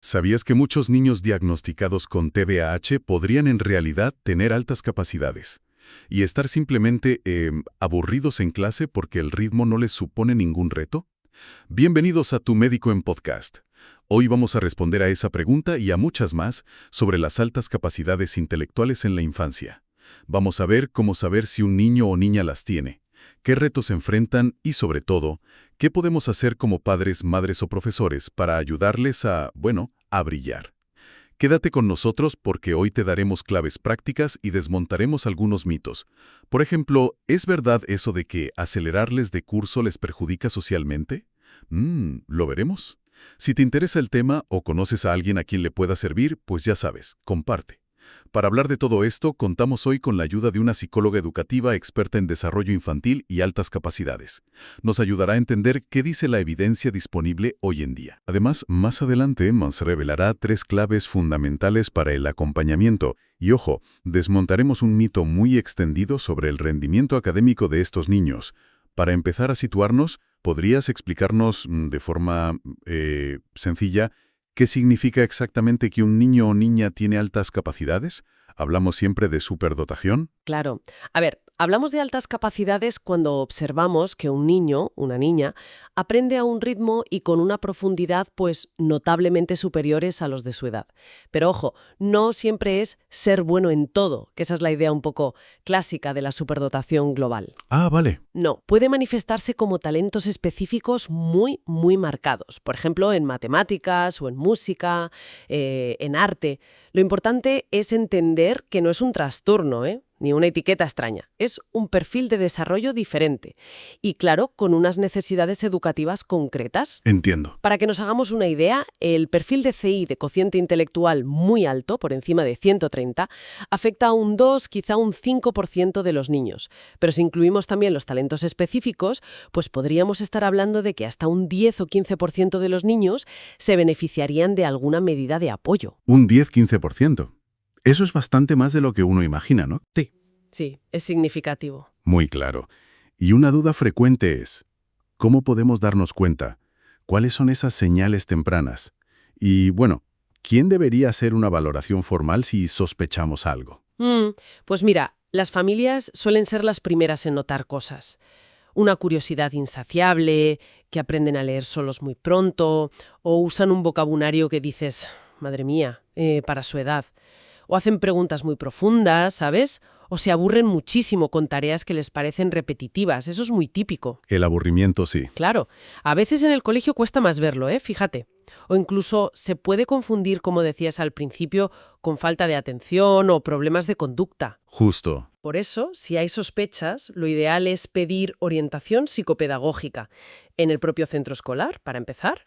¿Sabías que muchos niños diagnosticados con TDAH podrían en realidad tener altas capacidades y estar simplemente aburridos en clase porque el ritmo no les supone ningún reto? Bienvenidos a Tu Médico en Podcast. Hoy vamos a responder a esa pregunta y a muchas más sobre las altas capacidades intelectuales en la infancia. Vamos a ver cómo saber si un niño o niña las tiene, qué retos enfrentan y, sobre todo, qué podemos hacer como padres, madres o profesores para ayudarles a brillar. Quédate con nosotros porque hoy te daremos claves prácticas y desmontaremos algunos mitos. Por ejemplo, ¿es verdad eso de que acelerarles de curso les perjudica socialmente? ¿Lo veremos? Si te interesa el tema o conoces a alguien a quien le pueda servir, pues ya sabes, comparte. Para hablar de todo esto, contamos hoy con la ayuda de una psicóloga educativa experta en desarrollo infantil y altas capacidades. Nos ayudará a entender qué dice la evidencia disponible hoy en día. Además, más adelante nos revelará 3 claves fundamentales para el acompañamiento. Y ojo, desmontaremos un mito muy extendido sobre el rendimiento académico de estos niños. Para empezar a situarnos, ¿podrías explicarnos de forma sencilla qué significa exactamente que un niño o niña tiene altas capacidades? ¿Hablamos siempre de superdotación? Claro. A ver, hablamos de altas capacidades cuando observamos que un niño, una niña, aprende a un ritmo y con una profundidad pues notablemente superiores a los de su edad. Pero ojo, no siempre es ser bueno en todo, que esa es la idea un poco clásica de la superdotación global. Ah, vale. No, puede manifestarse como talentos específicos muy marcados. Por ejemplo, en matemáticas o en música, en arte. Lo importante es entender que no es un trastorno, ni una etiqueta extraña. Es un perfil de desarrollo diferente. Y claro, con unas necesidades educativas concretas. Entiendo. Para que nos hagamos una idea, el perfil de CI, de cociente intelectual muy alto, por encima de 130, afecta a un 2, quizá un 5% de los niños. Pero si incluimos también los talentos específicos, pues podríamos estar hablando de que hasta un 10 o 15% de los niños se beneficiarían de alguna medida de apoyo. Un 10-15%. Eso es bastante más de lo que uno imagina, ¿no? Sí, es significativo. Muy claro. Y una duda frecuente es, ¿cómo podemos darnos cuenta? ¿Cuáles son esas señales tempranas? Y ¿quién debería hacer una valoración formal si sospechamos algo? Pues mira, las familias suelen ser las primeras en notar cosas. Una curiosidad insaciable, que aprenden a leer solos muy pronto, o usan un vocabulario que dices, madre mía, para su edad. O hacen preguntas muy profundas, ¿sabes? O se aburren muchísimo con tareas que les parecen repetitivas. Eso es muy típico. El aburrimiento, sí. Claro, a veces en el colegio cuesta más verlo, fíjate. O incluso se puede confundir, como decías al principio, con falta de atención o problemas de conducta. Justo. Por eso, si hay sospechas, lo ideal es pedir orientación psicopedagógica en el propio centro escolar, para empezar,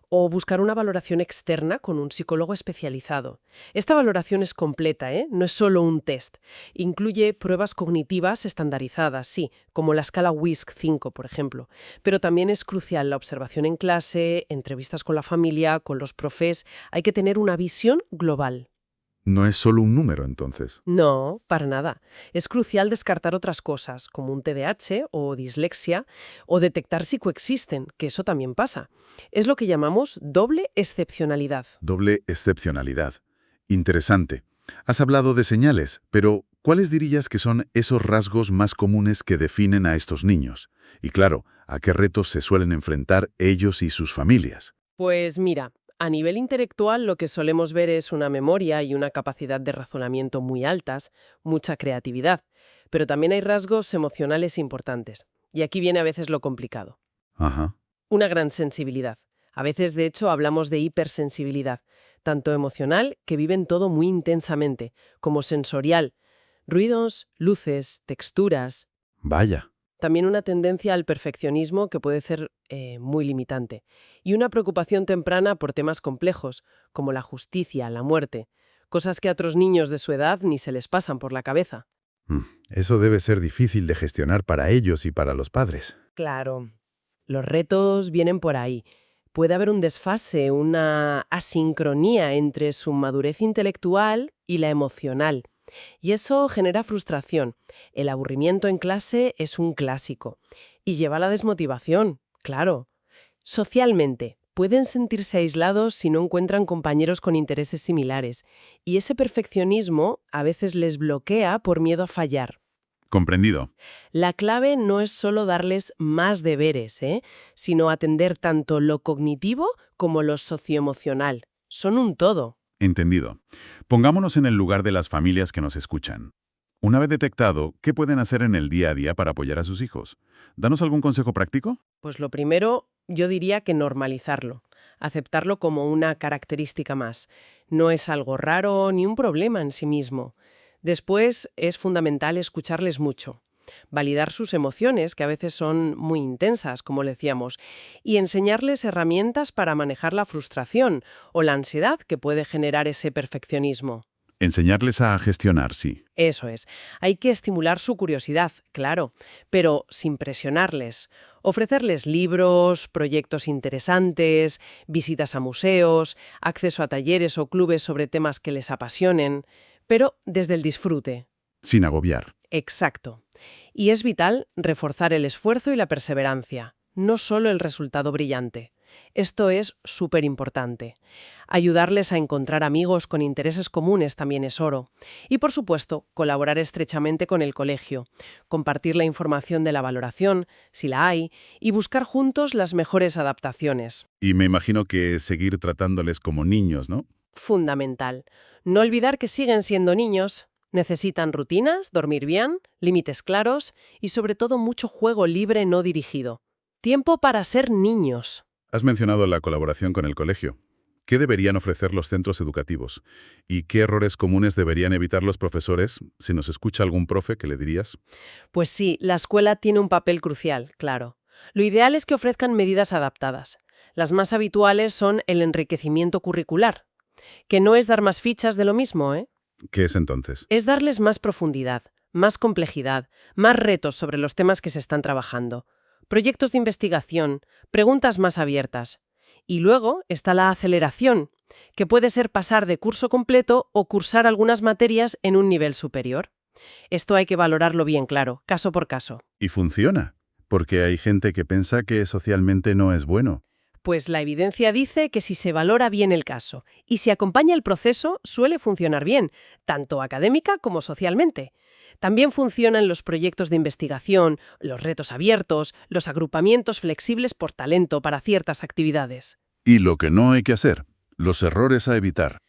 o buscar una valoración externa con un psicólogo especializado. Esta valoración es completa, no es solo un test. Incluye pruebas cognitivas estandarizadas, sí, como la escala WISC-5, por ejemplo. Pero también es crucial la observación en clase, entrevistas con la familia, con los profes. Hay que tener una visión global. No es solo un número, entonces. No, para nada. Es crucial descartar otras cosas, como un TDAH o dislexia, o detectar si coexisten, que eso también pasa. Es lo que llamamos doble excepcionalidad. Doble excepcionalidad. Interesante. Has hablado de señales, pero ¿cuáles dirías que son esos rasgos más comunes que definen a estos niños? Y claro, ¿a qué retos se suelen enfrentar ellos y sus familias? Pues mira, a nivel intelectual lo que solemos ver es una memoria y una capacidad de razonamiento muy altas, mucha creatividad, pero también hay rasgos emocionales importantes. Y aquí viene a veces lo complicado. Ajá. Una gran sensibilidad. A veces, de hecho, hablamos de hipersensibilidad, tanto emocional, que viven todo muy intensamente, como sensorial. Ruidos, luces, texturas. Vaya. También una tendencia al perfeccionismo que puede ser muy limitante. Y una preocupación temprana por temas complejos, como la justicia, la muerte. Cosas que a otros niños de su edad ni se les pasan por la cabeza. Eso debe ser difícil de gestionar para ellos y para los padres. Claro. Los retos vienen por ahí. Puede haber un desfase, una asincronía entre su madurez intelectual y la emocional. Y eso genera frustración. El aburrimiento en clase es un clásico. Y lleva a la desmotivación, claro. Socialmente, Pueden sentirse aislados si no encuentran compañeros con intereses similares, y ese perfeccionismo a veces les bloquea por miedo a fallar. Comprendido. La clave no es solo darles más deberes, sino atender tanto lo cognitivo como lo socioemocional. Son un todo. Entendido. Pongámonos en el lugar de las familias que nos escuchan. Una vez detectado, ¿qué pueden hacer en el día a día para apoyar a sus hijos? ¿Danos algún consejo práctico? Pues lo primero, yo diría que normalizarlo, aceptarlo como una característica más. No es algo raro ni un problema en sí mismo. Después, es fundamental escucharles mucho, validar sus emociones, que a veces son muy intensas, como le decíamos, y enseñarles herramientas para manejar la frustración o la ansiedad que puede generar ese perfeccionismo. Enseñarles a gestionar, sí. Eso es. Hay que estimular su curiosidad, claro, pero sin presionarles. Ofrecerles libros, proyectos interesantes, visitas a museos, acceso a talleres o clubes sobre temas que les apasionen, pero desde el disfrute. Sin agobiar. Exacto. Y es vital reforzar el esfuerzo y la perseverancia, no solo el resultado brillante. Esto es súper importante. Ayudarles a encontrar amigos con intereses comunes también es oro. Y, por supuesto, colaborar estrechamente con el colegio, compartir la información de la valoración, si la hay, y buscar juntos las mejores adaptaciones. Y me imagino que seguir tratándoles como niños, ¿no? Fundamental. No olvidar que siguen siendo niños. Necesitan rutinas, dormir bien, límites claros y, sobre todo, mucho juego libre no dirigido. Tiempo para ser niños. Has mencionado la colaboración con el colegio. ¿Qué deberían ofrecer los centros educativos? ¿Y qué errores comunes deberían evitar los profesores? Si nos escucha algún profe, ¿qué le dirías? Pues sí, la escuela tiene un papel crucial, claro. Lo ideal es que ofrezcan medidas adaptadas. Las más habituales son el enriquecimiento curricular, que no es dar más fichas de lo mismo, ¿Qué es entonces? Es darles más profundidad, más complejidad, más retos sobre los temas que se están trabajando, proyectos de investigación, preguntas más abiertas. Y luego está la aceleración, que puede ser pasar de curso completo o cursar algunas materias en un nivel superior. Esto hay que valorarlo bien claro, caso por caso. Y funciona, porque hay gente que piensa que socialmente no es bueno. Pues la evidencia dice que si se valora bien el caso y se acompaña el proceso, suele funcionar bien, tanto académica como socialmente. También funcionan los proyectos de investigación, los retos abiertos, los agrupamientos flexibles por talento para ciertas actividades. Y lo que no hay que hacer, los errores a evitar.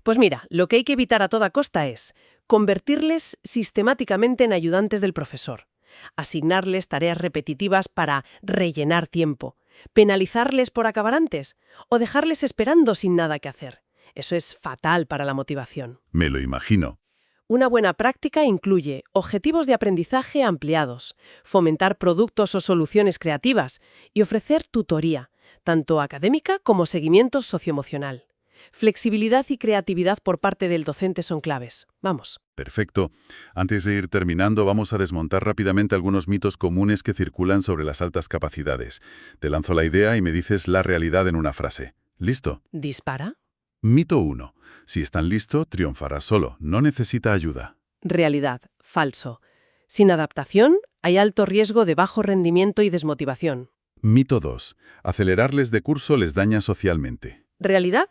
Pues mira, lo que hay que evitar a toda costa es convertirles sistemáticamente en ayudantes del profesor, asignarles tareas repetitivas para rellenar tiempo, penalizarles por acabar antes o dejarles esperando sin nada que hacer. Eso es fatal para la motivación. Me lo imagino. Una buena práctica incluye objetivos de aprendizaje ampliados, fomentar productos o soluciones creativas y ofrecer tutoría, tanto académica como seguimiento socioemocional. Flexibilidad y creatividad por parte del docente son claves. Vamos. Perfecto. Antes de ir terminando, vamos a desmontar rápidamente algunos mitos comunes que circulan sobre las altas capacidades. Te lanzo la idea y me dices la realidad en una frase. ¿Listo? ¿Dispara? Mito 1. Si están listo, triunfará solo. No necesita ayuda. Realidad. Falso. Sin adaptación, hay alto riesgo de bajo rendimiento y desmotivación. Mito 2. Acelerarles de curso les daña socialmente. Realidad.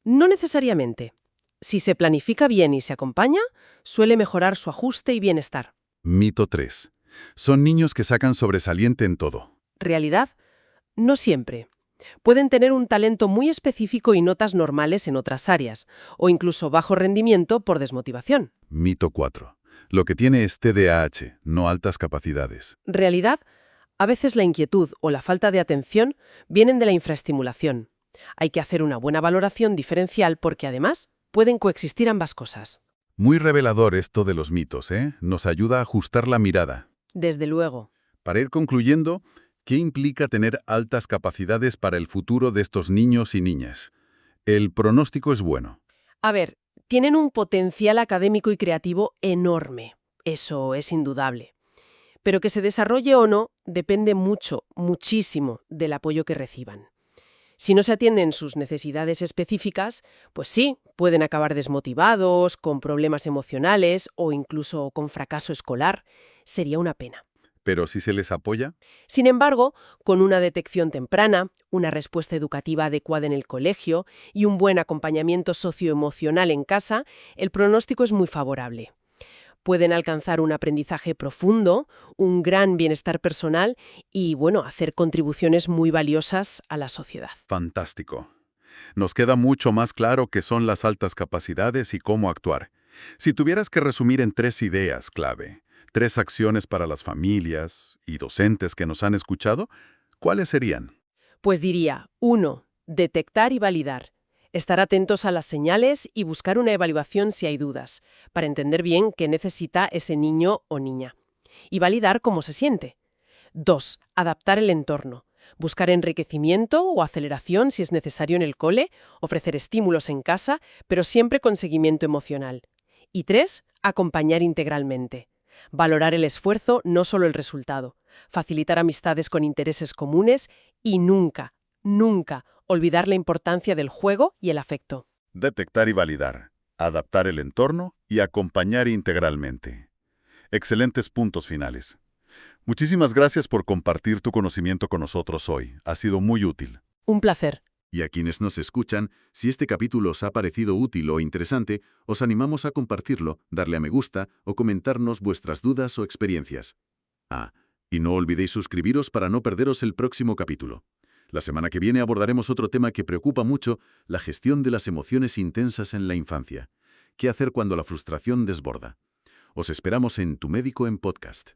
No necesariamente. Si se planifica bien y se acompaña, suele mejorar su ajuste y bienestar. Mito 3. Son niños que sacan sobresaliente en todo. Realidad. No siempre. Pueden tener un talento muy específico y notas normales en otras áreas, o incluso bajo rendimiento por desmotivación. Mito 4. Lo que tiene es TDAH, no altas capacidades. Realidad. A veces la inquietud o la falta de atención vienen de la infraestimulación. Hay que hacer una buena valoración diferencial porque además pueden coexistir ambas cosas. Muy revelador esto de los mitos, ¿eh? Nos ayuda a ajustar la mirada. Desde luego. Para ir concluyendo, ¿qué implica tener altas capacidades para el futuro de estos niños y niñas? El pronóstico es bueno. A ver, tienen un potencial académico y creativo enorme. Eso es indudable. Pero que se desarrolle o no depende mucho, muchísimo del apoyo que reciban. Si no se atienden sus necesidades específicas, pues sí, pueden acabar desmotivados, con problemas emocionales o incluso con fracaso escolar. Sería una pena. Pero si se les apoya, Sin embargo, con una detección temprana, una respuesta educativa adecuada en el colegio y un buen acompañamiento socioemocional en casa, el pronóstico es muy favorable. Pueden alcanzar un aprendizaje profundo, un gran bienestar personal y, bueno, hacer contribuciones muy valiosas a la sociedad. fantástico. Nos queda mucho más claro qué son las altas capacidades y cómo actuar. Si tuvieras que resumir en 3 ideas clave, 3 acciones para las familias y docentes que nos han escuchado, ¿cuáles serían? Pues diría, 1. Detectar y validar. Estar atentos a las señales y buscar una evaluación si hay dudas, para entender bien qué necesita ese niño o niña. Y validar cómo se siente. 2. Adaptar el entorno. Buscar enriquecimiento o aceleración si es necesario en el cole, ofrecer estímulos en casa, pero siempre con seguimiento emocional. Y 3. Acompañar integralmente. Valorar el esfuerzo, no solo el resultado. Facilitar amistades con intereses comunes y nunca, nunca olvidar la importancia del juego y el afecto. Detectar y validar, adaptar el entorno y acompañar integralmente. Excelentes puntos finales. Muchísimas gracias por compartir tu conocimiento con nosotros hoy. Ha sido muy útil. Un placer. Y a quienes nos escuchan, si este capítulo os ha parecido útil o interesante, os animamos a compartirlo, darle a me gusta o comentarnos vuestras dudas o experiencias. Ah, y no olvidéis suscribiros para no perderos el próximo capítulo. La semana que viene abordaremos otro tema que preocupa mucho, la gestión de las emociones intensas en la infancia. ¿Qué hacer cuando la frustración desborda? Os esperamos en Tu Médico en Podcast.